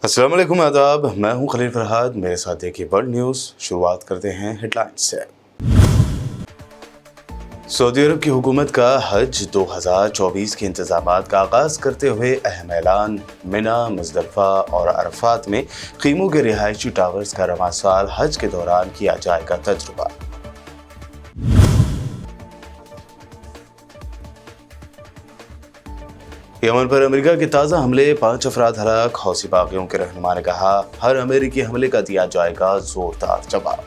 अस्सलाम वालेकुम, आदाब। मैं हूं खलील फरहाद। मेरे साथ देखिए वर्ल्ड न्यूज़। शुरुआत करते हैं हेडलाइंस से। सऊदी अरब की हुकूमत का हज 2024 के इंतजामात का आगाज करते हुए अहम ऐलान। मिना, मुजदलिफा और अरफात में खीमों के रिहायशी टावर्स का रवां साल हज के दौरान किया जाएगा तजुर्बा। यमन पर अमेरिका के ताज़ा हमले, 5 अफराद हलाक। हौसी बागियों के रहनुमा ने कहा, हर अमेरिकी हमले का दिया जाएगा जोरदार जवाब।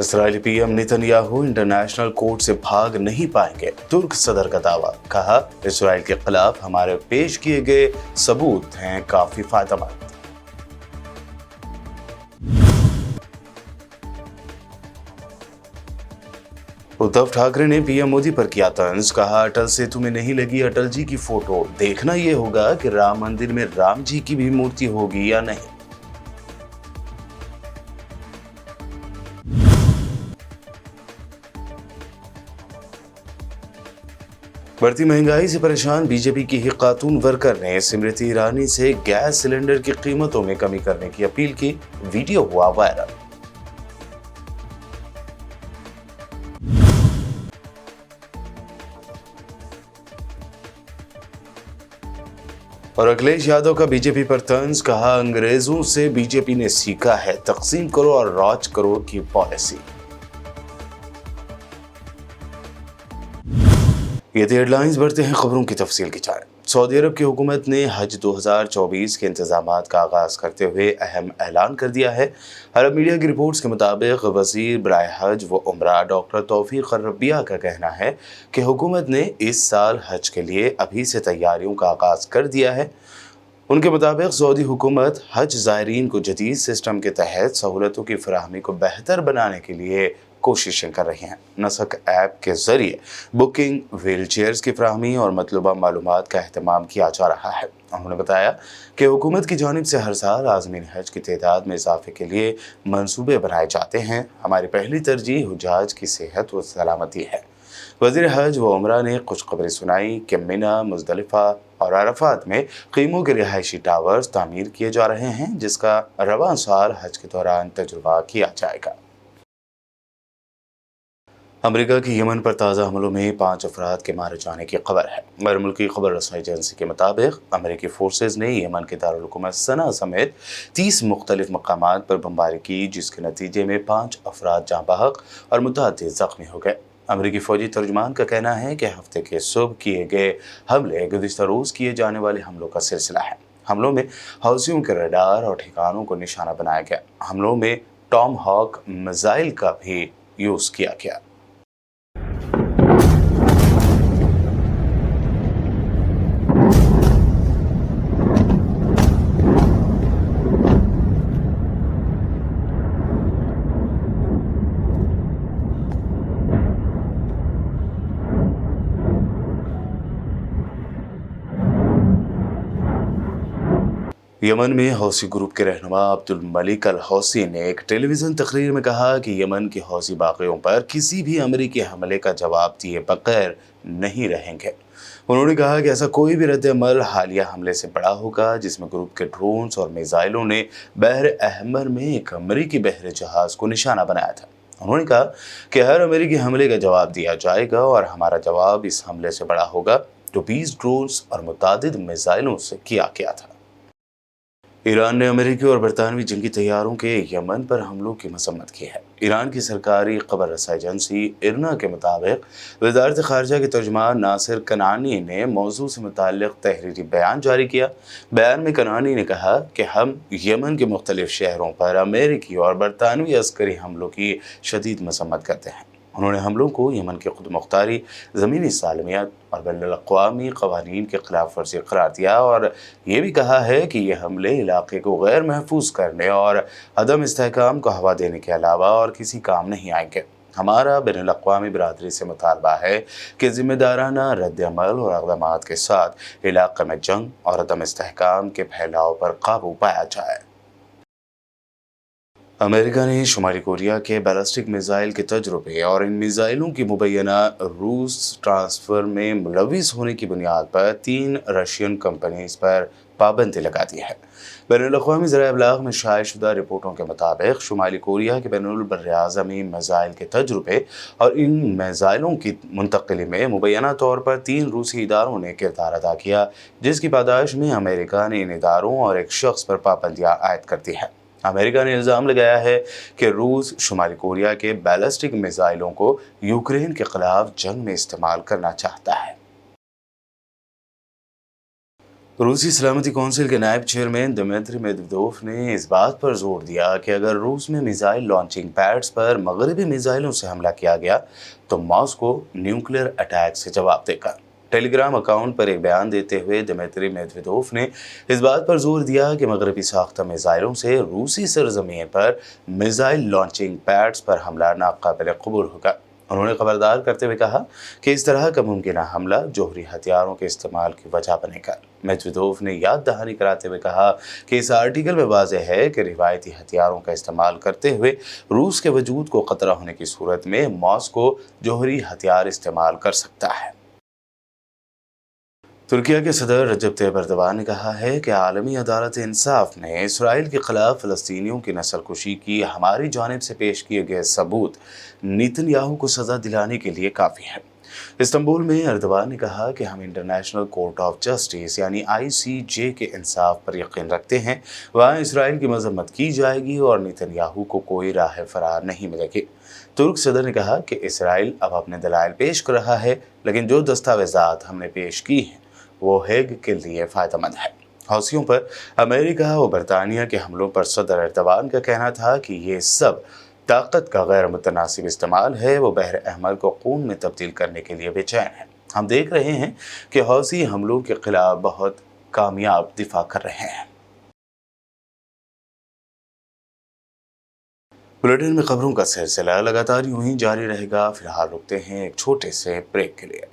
Israeli PM Netanyahu international court से भाग नहीं पाएंगे, तुर्क सदर का दावा। कहा, इस्राईल के खिलाफ हमारे पेश किए गए सबूत हैं काफी फायदेमंद। उद्धव ठाकरे ने पीएम मोदी पर किया तंज। कहा, अटल से तुम्हें नहीं लगी अटल जी की फोटो, देखना यह होगा कि राम मंदिर में राम जी की भी मूर्ति होगी या नहीं। बढ़ती महंगाई से परेशान बीजेपी की ही खातून वर्कर ने स्मृति ईरानी से गैस सिलेंडर की कीमतों में कमी करने की अपील की। वीडियो हुआ वायरल। और अखिलेश यादव का बीजेपी पर तंज। कहा, अंग्रेजों से बीजेपी ने सीखा है तकसीम करो और राज करो की पॉलिसी। ये थी हेडलाइंस। बढ़ते हैं खबरों की तफसील की जाए। सऊदी अरब की हुकूमत ने हज 2024 के इंतजामात का आगाज करते हुए अहम ऐलान कर दिया है। अरब मीडिया की रिपोर्ट्स के मुताबिक वजीर बराए हज व उमरा डॉक्टर तौफीक अल-रबिया का कहना है कि हुकूमत ने इस साल हज के लिए अभी से तैयारियों का आगाज कर दिया है। उनके मुताबिक सऊदी हुकूमत हज ज़ायरीन को जदीद सिस्टम के तहत सहूलतों की फराहमी को बेहतर बनाने के लिए कोशिशें कर रही हैं। नसक ऐप के जरिए बुकिंग, व्हील चेयर्स की फराहमी और मतलूबा मालूमात का अहतमाम किया जा रहा है। उन्होंने बताया कि हुकूमत की जानिब से हर साल आज़मीन हज की तादाद में इजाफे के लिए मंसूबे बनाए जाते हैं। हमारी पहली तरजीह हुज्जाज की सेहत व सलामती है। वज़ीर हज व उमरा ने खुशखबरी सुनाई कि मिना, मुजदलिफा और अरफात में खीमों के रिहायशी टावर्स तामीर किए जा रहे हैं, जिसका रवां साल हज के दौरान तजुर्बा किया जाएगा। अमेरिका की यमन पर ताज़ा हमलों में 5 अफराद के मारे जाने की खबर है। गैर मुल्की खबर रसाई एजेंसी के मुताबिक अमेरिकी फोर्सेज ने यमन के दारुल हुकूमत सना समेत 30 मुख्तलिफ मकामात पर बमबारी की, जिसके नतीजे में 5 अफराद जाँ बहक और मुतअद्दिद ज़ख्मी हो गए। अमेरिकी फौजी तर्जुमान का कहना है कि हफ्ते के सुबह किए गए हमले गुज़िश्ता रोज़ किए जाने वाले हमलों का सिलसिला है। हमलों में हौसियों के रडार और ठिकानों को निशाना बनाया गया। हमलों में टॉम हॉक मिसाइल का भी यूज़ किया गया। यमन में हौसी ग्रुप के रहनुमा अब्दुल मलिक अल हौसी ने एक टेलीविज़न तकरीर में कहा कि यमन के हौसी बागियों पर किसी भी अमेरिकी हमले का जवाब दिए बगैर नहीं रहेंगे। उन्होंने कहा कि ऐसा कोई भी रद्द-ए-अमल हालिया हमले से बड़ा होगा जिसमें ग्रुप के ड्रोन्स और मिसाइलों ने बहर अहमर में एक अमेरिकी बहरी जहाज़ को निशाना बनाया था। उन्होंने कहा कि हर अमेरिकी हमले का जवाब दिया जाएगा और हमारा जवाब इस हमले से बड़ा होगा जो 20 ड्रोन्स और मुतादिद मिसाइलों से किया गया था। ईरान ने अमेरिकी और बरतानवी जंगी तैयारों के यमन पर हमलों की मसम्मत की है। ईरान की सरकारी खबर रसाई एजेंसी इरना के मुताबिक वज़ारत ख़ारिजा के तर्जुमान नासिर कनानी ने मौजू से मुताल्लिक़ तहरीरी बयान जारी किया। बयान में कनानी ने कहा कि हम यमन के मुख्तलिफ शहरों पर अमेरिकी और बरतानवी अस्करी हमलों की शदीद मसम्मत करते हैं। उन्होंने हमलों को यमन की खुद मुख्तारी, ज़मीनी सालमियत और बैनुल-अक़वामी क़वानीन के खिलाफ वर्जी करार दिया और ये भी कहा है कि ये हमले इलाके को गैर महफूज करने और अदम इस्तेहकाम को हवा देने के अलावा और किसी काम नहीं आएंगे। हमारा बैनुल-अक़वामी बिरादरी से मुतालबा है कि ज़िम्मेदाराना रद्द-अमल और इक़दामात के साथ इलाक़े में जंग और अदम इस्तेहकाम के फैलाव पर काबू पाया जाए। अमेरिका ने शुमाली कोरिया के बैलिस्टिक मिसाइल के तजुर्बे और इन मिसाइलों की मुबैना रूस ट्रांसफ़र में मुलविस होने की बुनियाद पर 3 रशियन कंपनीज पर पाबंदी लगा दी है। बैनुल-अक़वामी ज़राए-इब्लाग़ में शाया शुदा रिपोर्टों के मुताबिक शुमाली कोरिया के बैनुल-बर्र-ए-आज़मी मिसाइल के तजुर्बे और इन मिसाइलों की मुंतक़िली में मुबैना तौर पर 3 रूसी इदारों ने किरदार अदा किया, जिसकी पादाश में अमेरिका ने इन इदारों और एक शख्स पर पाबंदियाँ आयद कर दी है। अमेरिका ने इल्ज़ाम लगाया है कि रूस शुमाली कोरिया के बैलिस्टिक मिसाइलों को यूक्रेन के खिलाफ जंग में इस्तेमाल करना चाहता है। रूसी सलामती कौंसिल के नायब चेयरमैन दिमित्री मेदवेदेव ने इस बात पर जोर दिया कि अगर रूस में मिसाइल लॉन्चिंग पैड्स पर मगरबी मिसाइलों से हमला किया गया तो मॉस्को न्यूक्लियर अटैक से जवाब देगा। टेलीग्राम अकाउंट पर एक बयान देते हुए दिमित्री मेदवेदेव ने इस बात पर जोर दिया कि मगरबी साख्ता मिसाइलों से रूसी सरजमीन पर मिसाइल लॉन्चिंग पैड्स पर हमला नाकाबिल कबूल होगा। उन्होंने खबरदार करते हुए कहा कि इस तरह का मुमकिन हमला जोहरी हथियारों के इस्तेमाल की वजह बनेगा। मेदवेदेव ने याद दहानी कराते हुए कहा कि इस आर्टिकल में वाज़ेह है कि रिवायती हथियारों का इस्तेमाल करते हुए रूस के वजूद को खतरा होने की सूरत में मॉस्को जोहरी हथियार इस्तेमाल कर सकता है। तुर्किया के सदर रजब तैयब एर्दोगान ने कहा है कि आलमी अदालत इंसाफ ने इसराइल के खिलाफ फ़लस्तीनियों की नस्लकुशी की हमारी जानिब से पेश किए गए सबूत नेतन्याहू को सज़ा दिलाने के लिए काफ़ी है। इस्तांबुल में एर्दोगान ने कहा कि हम इंटरनेशनल कोर्ट ऑफ जस्टिस यानी ICJ के इंसाफ पर यकीन रखते हैं। वहाँ इसराइल की मजम्मत की जाएगी और नेतन्याहू को कोई राह फरार नहीं मिलेगी। तुर्क सदर ने कहा कि इसराइल अब अपने दलाइल पेश कर रहा है, लेकिन जो दस्तावेज़ात हमने पेश की हैं वो हेग के लिए फ़ायदेमंद है। हौसियों पर अमेरिका और बरतानिया के हमलों पर सदर एर्दोगान का कहना था कि ये सब ताकत का गैर मुतनासिब इस्तेमाल है। वो बहर अहमर को खून में तब्दील करने के लिए बेचैन है। हम देख रहे हैं कि हौसी हमलों के खिलाफ बहुत कामयाब दिफा कर रहे हैं। बुलेटिन में खबरों का सिलसिला लगातार यूं ही जारी रहेगा। फिलहाल रुकते हैं एक छोटे से ब्रेक के लिए।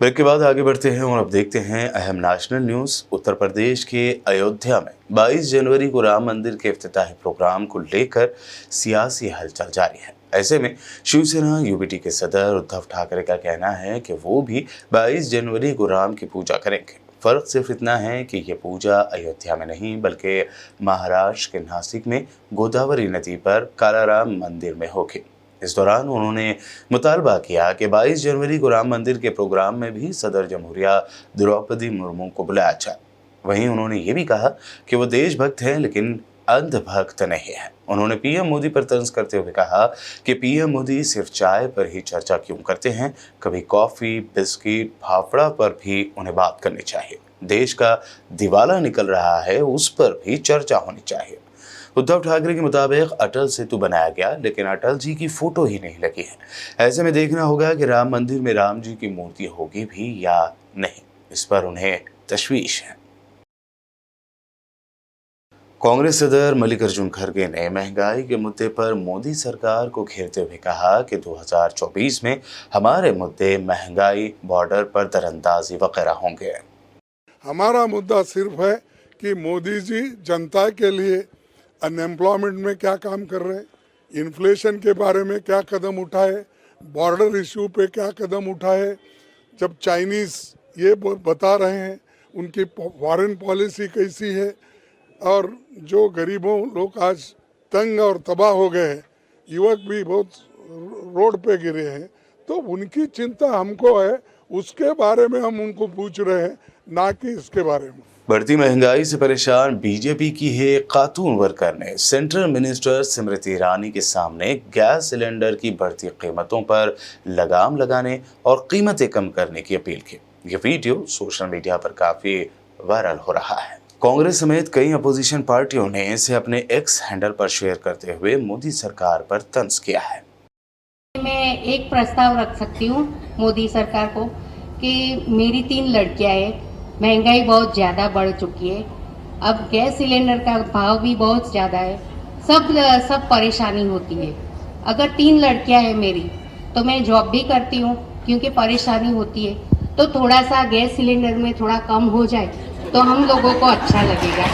ब्रेक के बाद आगे बढ़ते हैं और अब देखते हैं अहम नेशनल न्यूज़। उत्तर प्रदेश के अयोध्या में 22 जनवरी को राम मंदिर के इफ्तिताही प्रोग्राम को लेकर सियासी हलचल जारी है। ऐसे में शिवसेना यूबीटी के सदर उद्धव ठाकरे का कहना है कि वो भी 22 जनवरी को राम की पूजा करेंगे। फ़र्क सिर्फ इतना है कि ये पूजा अयोध्या में नहीं बल्कि महाराष्ट्र के नासिक में गोदावरी नदी पर कालाराम मंदिर में होगी। इस दौरान उन्होंने मुतालबा किया कि 22 जनवरी को राम मंदिर के प्रोग्राम में भी सदर जमहूरिया द्रौपदी मुर्मू को बुलाया जाए। वहीं उन्होंने ये भी कहा कि वो देशभक्त हैं लेकिन अंधभक्त नहीं है। उन्होंने पीएम मोदी पर तंज करते हुए कहा कि पीएम मोदी सिर्फ चाय पर ही चर्चा क्यों करते हैं, कभी कॉफ़ी, बिस्किट, फाफड़ा पर भी उन्हें बात करनी चाहिए। देश का दिवाला निकल रहा है, उस पर भी चर्चा होनी चाहिए। उद्धव ठाकरे के मुताबिक अटल सेतु बनाया गया लेकिन अटल जी की फोटो ही नहीं लगी है। ऐसे में देखना होगा कि राम मंदिर में राम जी की मूर्ति होगी भी या नहीं, इस पर उन्हें तशवीश है। कांग्रेस सदर मल्लिकार्जुन खड़गे ने महंगाई के मुद्दे पर मोदी सरकार को घेरते हुए कहा कि 2024 में हमारे मुद्दे महंगाई, बॉर्डर पर दरअंदाजी वगैरह होंगे। हमारा मुद्दा सिर्फ है कि मोदी जी जनता के लिए अनएम्प्लॉयमेंट में क्या काम कर रहे हैं, इन्फ्लेशन के बारे में क्या कदम उठाए, बॉर्डर इशू पे क्या कदम उठाए। जब चाइनीज़ ये बता रहे हैं उनकी फॉरेन पॉलिसी कैसी है और जो गरीबों लोग आज तंग और तबाह हो गए हैं, युवक भी बहुत रोड पे गिरे हैं, तो उनकी चिंता हमको है, उसके बारे में हम उनको पूछ रहे हैं, ना कि इसके बारे में। बढ़ती महंगाई से परेशान बीजेपी की ही एक खातून वर्कर ने सेंट्रल मिनिस्टर स्मृति ईरानी के सामने गैस सिलेंडर की बढ़ती कीमतों पर लगाम लगाने और कीमतें कम करने की अपील की। ये वीडियो सोशल मीडिया पर काफी वायरल हो रहा है। कांग्रेस समेत कई अपोजिशन पार्टियों ने इसे अपने एक्स हैंडल पर शेयर करते हुए मोदी सरकार पर तंज किया है। मैं एक प्रस्ताव रख सकती हूँ मोदी सरकार को कि मेरी 3 लड़कियाँ हैं, महंगाई बहुत ज़्यादा बढ़ चुकी है, अब गैस सिलेंडर का भाव भी बहुत ज़्यादा है, सब परेशानी होती है। अगर 3 लड़कियाँ हैं मेरी, तो मैं जॉब भी करती हूँ क्योंकि परेशानी होती है, तो थोड़ा सा गैस सिलेंडर में थोड़ा कम हो जाए तो हम लोगों को अच्छा लगेगा।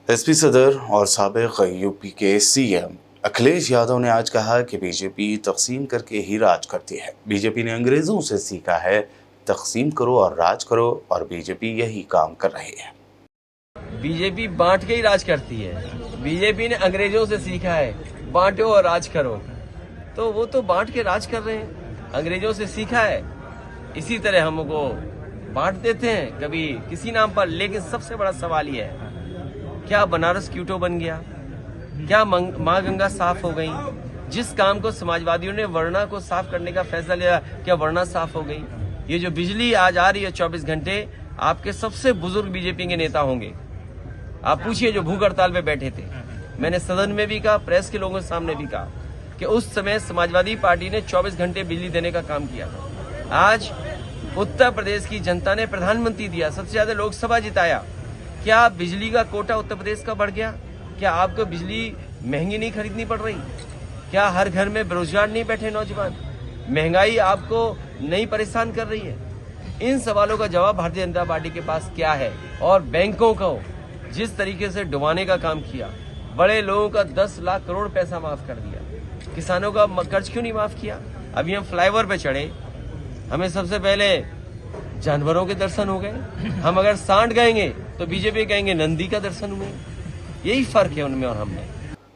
एसपी सदर और साबिक यूपी के सीएम अखिलेश यादव ने आज कहा कि बीजेपी तकसीम करके ही राज करती है। बीजेपी ने अंग्रेजों से सीखा है तकसीम करो और राज करो, और बीजेपी यही काम कर रही है। बीजेपी बांट के ही राज करती है। बीजेपी ने अंग्रेजों से सीखा है बांटो और राज करो, तो वो तो बांट के राज कर रहे हैं। अंग्रेजों से सीखा है, इसी तरह हमको बांट देते हैं कभी किसी नाम पर। लेकिन सबसे बड़ा सवाल ये है, क्या बनारस क्यूटो बन गया? क्या माँ गंगा साफ हो गई? जिस काम को समाजवादियों ने वर्णा को साफ करने का फैसला लिया, क्या वर्णा साफ हो गई? ये जो बिजली आज आ रही है 24 घंटे, आपके सबसे बुजुर्ग बीजेपी के नेता होंगे। आप पूछिए जो भूख हड़ताल पे बैठे थे। मैंने सदन में भी कहा, प्रेस के लोगों के सामने भी कहा कि उस समय समाजवादी पार्टी ने 24 घंटे बिजली देने का काम किया था। आज उत्तर प्रदेश की जनता ने प्रधानमंत्री दिया, सबसे ज्यादा लोकसभा जिताया। क्या बिजली का कोटा उत्तर प्रदेश का बढ़ गया? क्या आपको बिजली महंगी नहीं खरीदनी पड़ रही? क्या हर घर में बेरोजगार नहीं बैठे नौजवान? महंगाई आपको नहीं परेशान कर रही है? इन सवालों का जवाब भारतीय जनता पार्टी के पास क्या है? और बैंकों को जिस तरीके से डुबाने का काम किया, बड़े लोगों का 10 लाख करोड़ पैसा माफ कर दिया, किसानों का कर्ज क्यों नहीं माफ किया? अभी हम फ्लाईओवर पे चढ़े, हमें सबसे पहले जानवरों के दर्शन हो गए। हम अगर सांड गाएंगे तो बीजेपी कहेंगे नंदी का दर्शन हुए। यही फर्क है उनमें और हमने।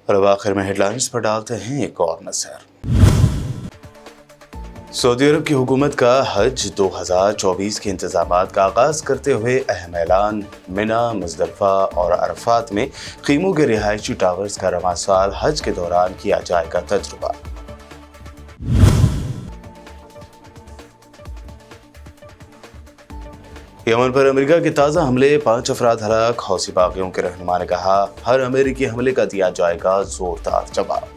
और अब आखिर में हेडलाइंस पर डालते हैं एक और नजर। सऊदी अरब की हुकूमत का हज 2024 के इंतजामात का आगाज करते हुए अहम ऐलान। मिना, मुजदलिफा और अरफात में खीमों के रिहायशी टावर्स का रवां साल हज के दौरान किया जाएगा तजुर्बा। यमन पर अमेरिका के ताज़ा हमले, 5 अफराद हलाक। हौसी बागियों के रहनुमा ने कहा, हर अमेरिकी हमले का दिया जाएगा जोरदार जवाब।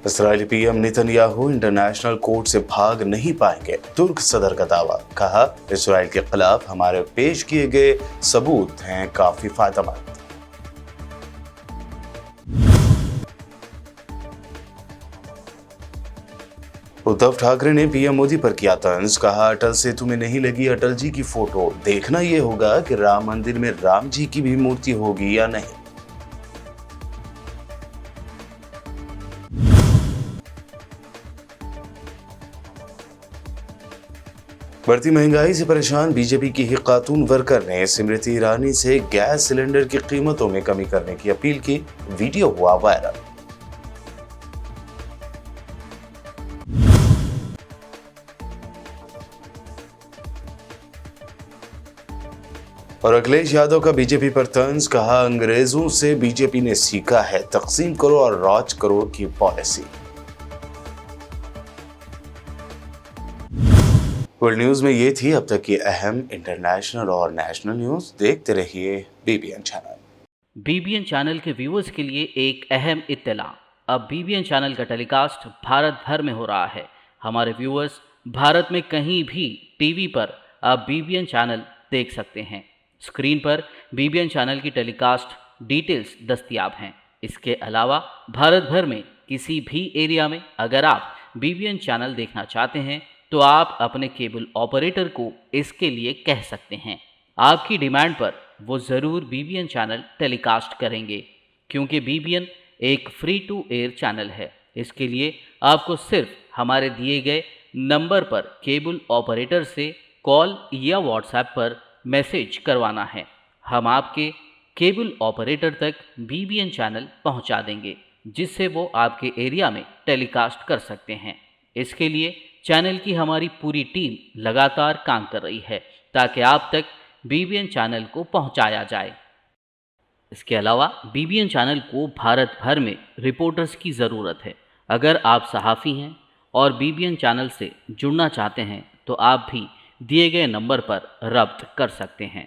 इस्राएली पीएम नेतन्याहू इंटरनेशनल कोर्ट से भाग नहीं पाएंगे, तुर्क सदर का दावा। कहा, इस्राएल के खिलाफ हमारे पेश किए गए सबूत हैं काफी फायदेमंद। उद्धव ठाकरे ने पीएम मोदी पर किया तंज। कहा, अटल से तुम्हें नहीं लगी अटल जी की फोटो? देखना यह होगा कि राम मंदिर में राम जी की भी मूर्ति होगी या नहीं। बढ़ती महंगाई से परेशान बीजेपी की ही खातून वर्कर ने स्मृति ईरानी से गैस सिलेंडर की कीमतों में कमी करने की अपील की। वीडियो हुआ वायरल। और अखिलेश यादव का बीजेपी पर तंज। कहा, अंग्रेजों से बीजेपी ने सीखा है तकसीम करो और राज करो की पॉलिसी। वर्ल्ड न्यूज में ये थी अब तक की अहम इंटरनेशनल और नेशनल न्यूज। देखते रहिए बीबीएन चैनल। बीबीएन चैनल के व्यूअर्स के लिए एक अहम इत्तला। अब बीबीएन चैनल का टेलीकास्ट भारत भर में हो रहा है। हमारे व्यूअर्स भारत में कहीं भी टीवी पर अब बीबीएन चैनल देख सकते हैं। स्क्रीन पर बीबीएन चैनल की टेलीकास्ट डिटेल्स दस्तयाब हैं। इसके अलावा भारत भर में किसी भी एरिया में अगर आप बीबीएन चैनल देखना चाहते हैं तो आप अपने केबल ऑपरेटर को इसके लिए कह सकते हैं। आपकी डिमांड पर वो ज़रूर बीबीएन चैनल टेलीकास्ट करेंगे, क्योंकि बीबीएन एक फ्री टू एयर चैनल है। इसके लिए आपको सिर्फ हमारे दिए गए नंबर पर केबल ऑपरेटर से कॉल या व्हाट्सएप पर मैसेज करवाना है। हम आपके केबल ऑपरेटर तक बीबीएन चैनल पहुंचा देंगे। जिससे वो आपके एरिया में टेलीकास्ट कर सकते हैं। इसके लिए चैनल की हमारी पूरी टीम लगातार काम कर रही है ताकि आप तक बीबीएन चैनल को पहुंचाया जाए। इसके अलावा बीबीएन चैनल को भारत भर में रिपोर्टर्स की ज़रूरत है। अगर आप सहाफ़ी हैं और बीबीएन चैनल से जुड़ना चाहते हैं तो आप भी दिए गए नंबर पर रब्त कर सकते हैं।